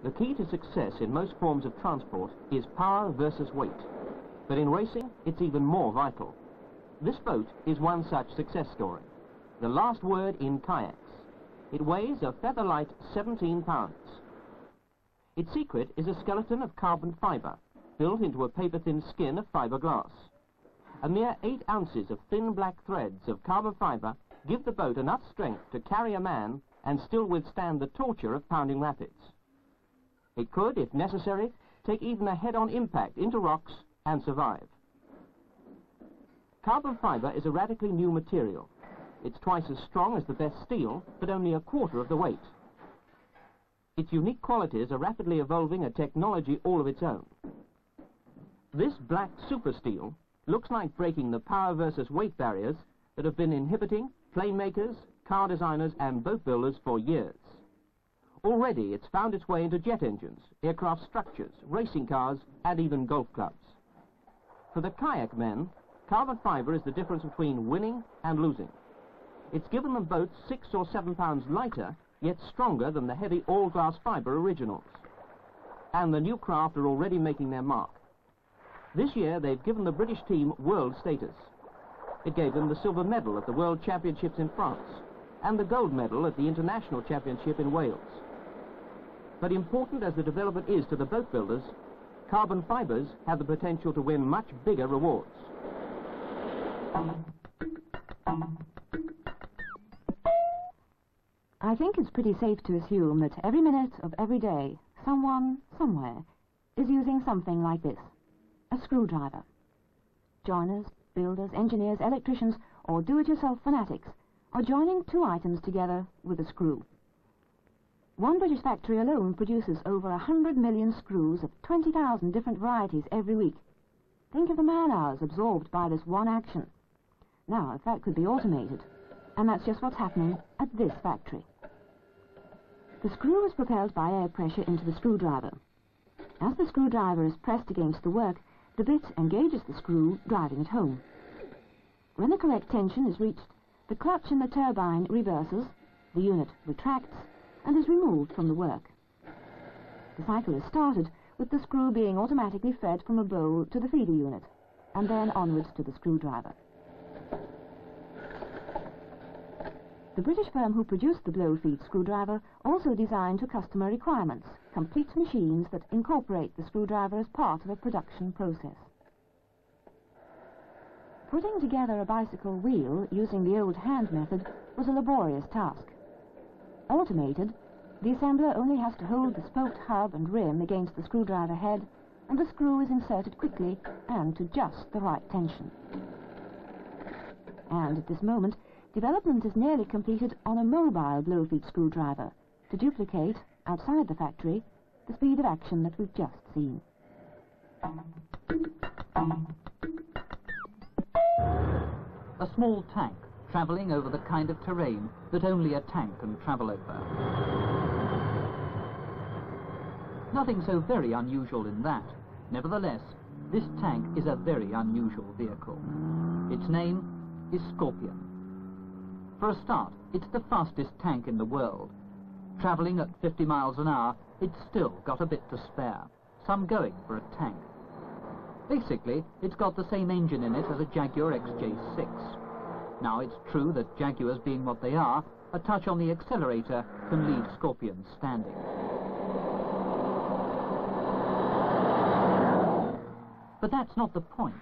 The key to success in most forms of transport is power versus weight. But in racing, it's even more vital. This boat is one such success story. The last word in kayaks. It weighs a feather-light 17 pounds. Its secret is a skeleton of carbon fibre, built into a paper-thin skin of fiberglass. A mere 8 ounces of thin black threads of carbon fibre give the boat enough strength to carry a man and still withstand the torture of pounding rapids. It could, if necessary, take even a head-on impact into rocks and survive. Carbon fibre is a radically new material. It's twice as strong as the best steel, but only a quarter of the weight. Its unique qualities are rapidly evolving a technology all of its own. This black super steel looks like breaking the power versus weight barriers that have been inhibiting plane makers, car designers and boat builders for years. Already it's found its way into jet engines, aircraft structures, racing cars and even golf clubs. For the kayak men, carbon fibre is the difference between winning and losing. It's given them boats 6 or 7 pounds lighter, yet stronger than the heavy all-glass fibre originals. And the new craft are already making their mark. This year they've given the British team world status. It gave them the silver medal at the World Championships in France and the gold medal at the International Championship in Wales. But important as the development is to the boat builders, carbon fibres have the potential to win much bigger rewards. I think it's pretty safe to assume that every minute of every day, someone, somewhere, is using something like this, a screwdriver. Joiners, builders, engineers, electricians, or do-it-yourself fanatics are joining 2 items together with a screw. One British factory alone produces over 100 million screws of 20,000 different varieties every week. Think of the man-hours absorbed by this one action. Now, if that could be automated, and that's just what's happening at this factory. The screw is propelled by air pressure into the screwdriver. As the screwdriver is pressed against the work, the bit engages the screw, driving it home. When the correct tension is reached, the clutch in the turbine reverses, the unit retracts, and is removed from the work. The cycle is started with the screw being automatically fed from a bowl to the feeder unit, and then onwards to the screwdriver. The British firm who produced the blow-feed screwdriver also designed to customer requirements, complete machines that incorporate the screwdriver as part of a production process. Putting together a bicycle wheel using the old hand method was a laborious task. Automated, the assembler only has to hold the spoked hub and rim against the screwdriver head, and the screw is inserted quickly and to just the right tension. And at this moment, development is nearly completed on a mobile blow-feed screwdriver to duplicate, outside the factory, the speed of action that we've just seen. A small tank travelling over the kind of terrain that only a tank can travel over. Nothing so very unusual in that. Nevertheless, this tank is a very unusual vehicle. Its name is Scorpion. For a start, it's the fastest tank in the world. Travelling at 50 miles an hour, it's still got a bit to spare, some going for a tank. Basically, it's got the same engine in it as a Jaguar XJ6. Now, it's true that Jaguars, being what they are, a touch on the accelerator can leave Scorpions standing. But that's not the point.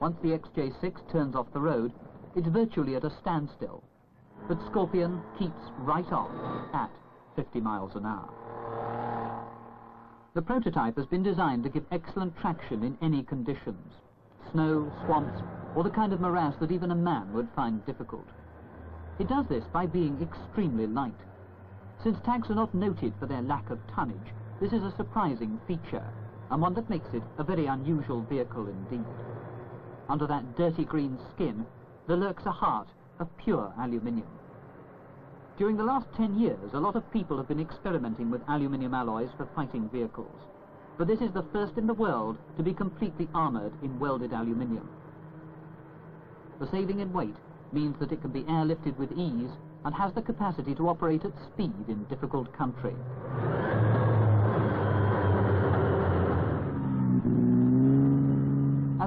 Once the XJ6 turns off the road, it's virtually at a standstill. But Scorpion keeps right on at 50 miles an hour. The prototype has been designed to give excellent traction in any conditions. Snow, swamps, or the kind of morass that even a man would find difficult. It does this by being extremely light. Since tanks are not noted for their lack of tonnage, this is a surprising feature, and one that makes it a very unusual vehicle indeed. Under that dirty green skin, there lurks a heart of pure aluminium. During the last 10 years, a lot of people have been experimenting with aluminium alloys for fighting vehicles. But this is the first in the world to be completely armoured in welded aluminium. The saving in weight means that it can be airlifted with ease and has the capacity to operate at speed in difficult country.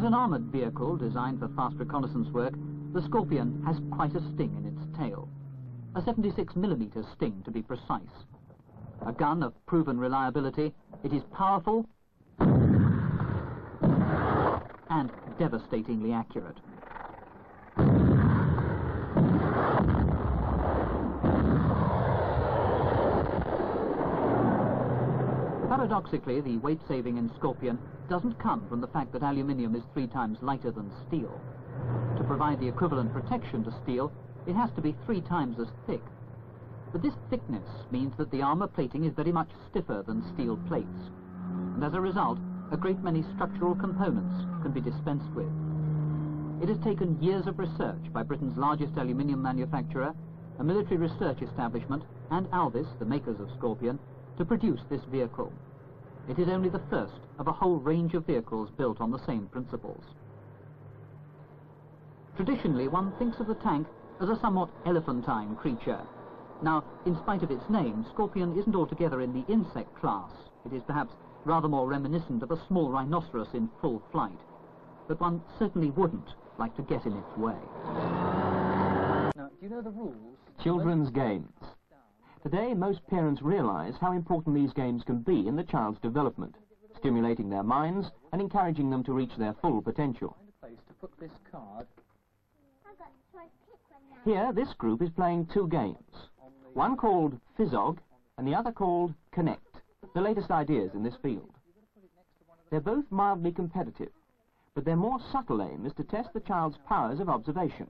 As an armoured vehicle designed for fast reconnaissance work, the Scorpion has quite a sting in its tail. A 76mm sting, to be precise. A gun of proven reliability, it is powerful and devastatingly accurate. Paradoxically, the weight saving in Scorpion doesn't come from the fact that aluminium is 3 times lighter than steel. To provide the equivalent protection to steel, it has to be 3 times as thick. But this thickness means that the armour plating is very much stiffer than steel plates, and as a result, a great many structural components can be dispensed with. It has taken years of research by Britain's largest aluminium manufacturer, a military research establishment, and Alvis, the makers of Scorpion, to produce this vehicle. It is only the first of a whole range of vehicles built on the same principles. Traditionally, one thinks of the tank as a somewhat elephantine creature. Now, in spite of its name, Scorpion isn't altogether in the insect class. It is perhaps rather more reminiscent of a small rhinoceros in full flight. But one certainly wouldn't like to get in its way. Now, do you know the rules? Children's games. Today, most parents realise how important these games can be in the child's development, stimulating their minds and encouraging them to reach their full potential. Find a place to put this card. Here, this group is playing 2 games, one called Fizzog and the other called Connect, the latest ideas in this field. They're both mildly competitive, but their more subtle aim is to test the child's powers of observation.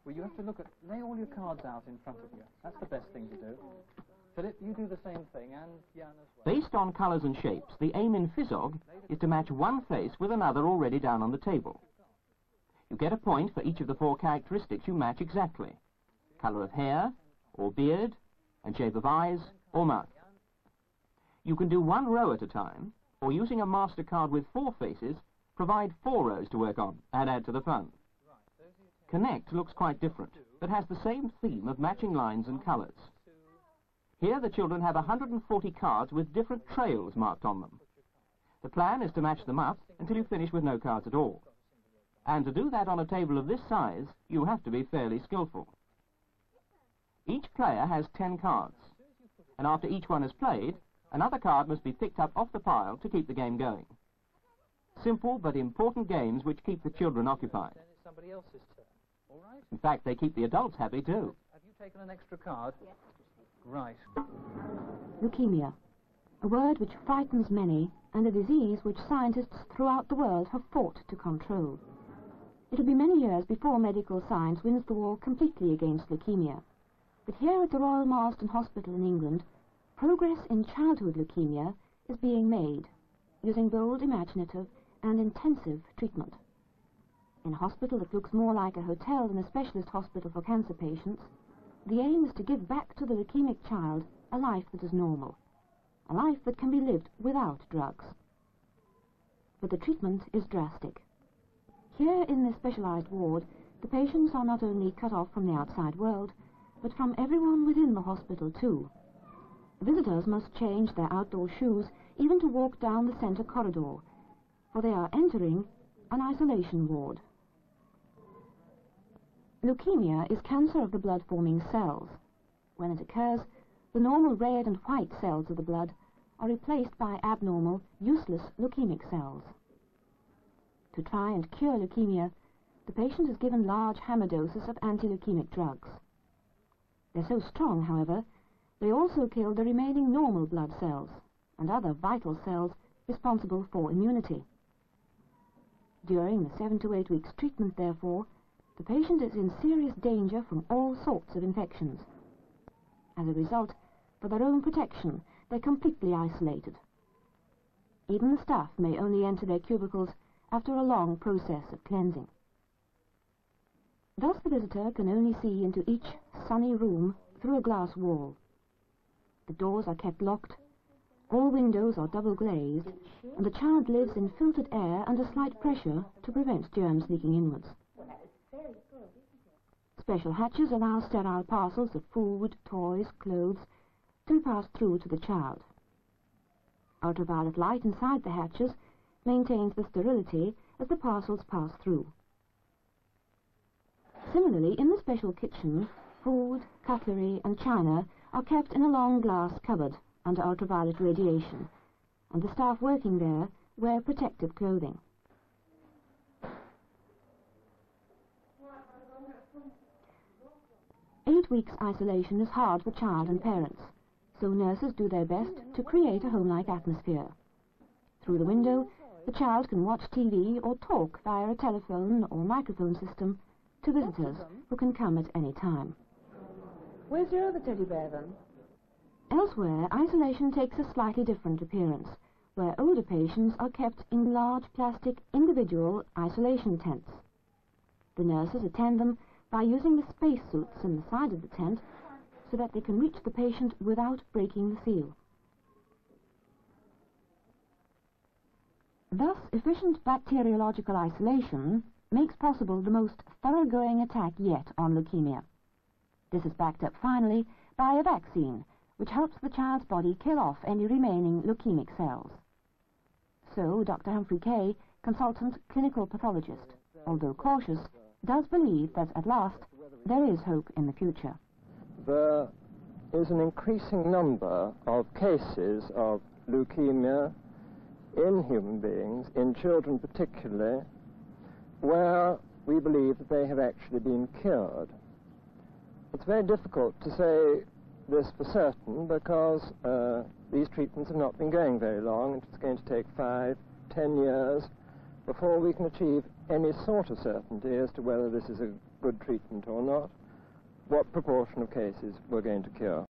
Well, you have to lay all your cards out in front of you. That's the best thing to do. Philip, you do the same thing, and Jan as well. Based on colours and shapes, the aim in Fizzog is to match one face with another already down on the table. You get a point for each of the 4 characteristics you match exactly: colour of hair, or beard, and shape of eyes, or mouth. You can do 1 row at a time, or using a master card with 4 faces, provide 4 rows to work on and add to the fun. Connect looks quite different, but has the same theme of matching lines and colours. Here the children have 140 cards with different trails marked on them. The plan is to match them up until you finish with no cards at all. And to do that on a table of this size, you have to be fairly skillful. Each player has 10 cards, and after each one is played, another card must be picked up off the pile to keep the game going. Simple but important games which keep the children occupied. Then it's somebody else's turn. All right? In fact, they keep the adults happy too. Have you taken an extra card? Yes. Right. Leukemia, a word which frightens many and a disease which scientists throughout the world have fought to control. It'll be many years before medical science wins the war completely against leukemia. But here at the Royal Marsden Hospital in England, progress in childhood leukemia is being made, using bold, imaginative and intensive treatment. In a hospital that looks more like a hotel than a specialist hospital for cancer patients, the aim is to give back to the leukemic child a life that is normal, a life that can be lived without drugs. But the treatment is drastic. Here in this specialized ward, the patients are not only cut off from the outside world, but from everyone within the hospital too. Visitors must change their outdoor shoes even to walk down the center corridor, for they are entering an isolation ward. Leukemia is cancer of the blood-forming cells. When it occurs, the normal red and white cells of the blood are replaced by abnormal, useless leukemic cells. To try and cure leukemia, the patient is given large hammer doses of anti-leukemic drugs. They're so strong, however, they also kill the remaining normal blood cells and other vital cells responsible for immunity. During the 7 to 8 weeks treatment, therefore, the patient is in serious danger from all sorts of infections. As a result, for their own protection, they're completely isolated. Even the staff may only enter their cubicles after a long process of cleansing. Thus the visitor can only see into each sunny room through a glass wall. The doors are kept locked, all windows are double glazed, and the child lives in filtered air under slight pressure to prevent germs leaking inwards. Special hatches allow sterile parcels of food, toys, clothes to be passed through to the child. Ultraviolet light inside the hatches maintains the sterility as the parcels pass through. Similarly, in the special kitchen, food, cutlery and china are kept in a long glass cupboard under ultraviolet radiation, and the staff working there wear protective clothing. Eight weeks isolation is hard for child and parents, so nurses do their best to create a home-like atmosphere. Through the window, the child can watch TV or talk via a telephone or microphone system to visitors who can come at any time. Where's your other teddy bear then? Elsewhere, isolation takes a slightly different appearance, where older patients are kept in large plastic individual isolation tents. The nurses attend them by using the spacesuits in the side of the tent so that they can reach the patient without breaking the seal. Thus, efficient bacteriological isolation makes possible the most thoroughgoing attack yet on leukemia. This is backed up finally by a vaccine, which helps the child's body kill off any remaining leukemic cells. So, Dr. Humphrey Kay, consultant clinical pathologist, although cautious, does believe that at last there is hope in the future. There is an increasing number of cases of leukemia in human beings, in children particularly, where we believe that they have actually been cured. It's very difficult to say this for certain because these treatments have not been going very long, and it's going to take 5, 10 years before we can achieve any sort of certainty as to whether this is a good treatment or not, what proportion of cases we're going to cure.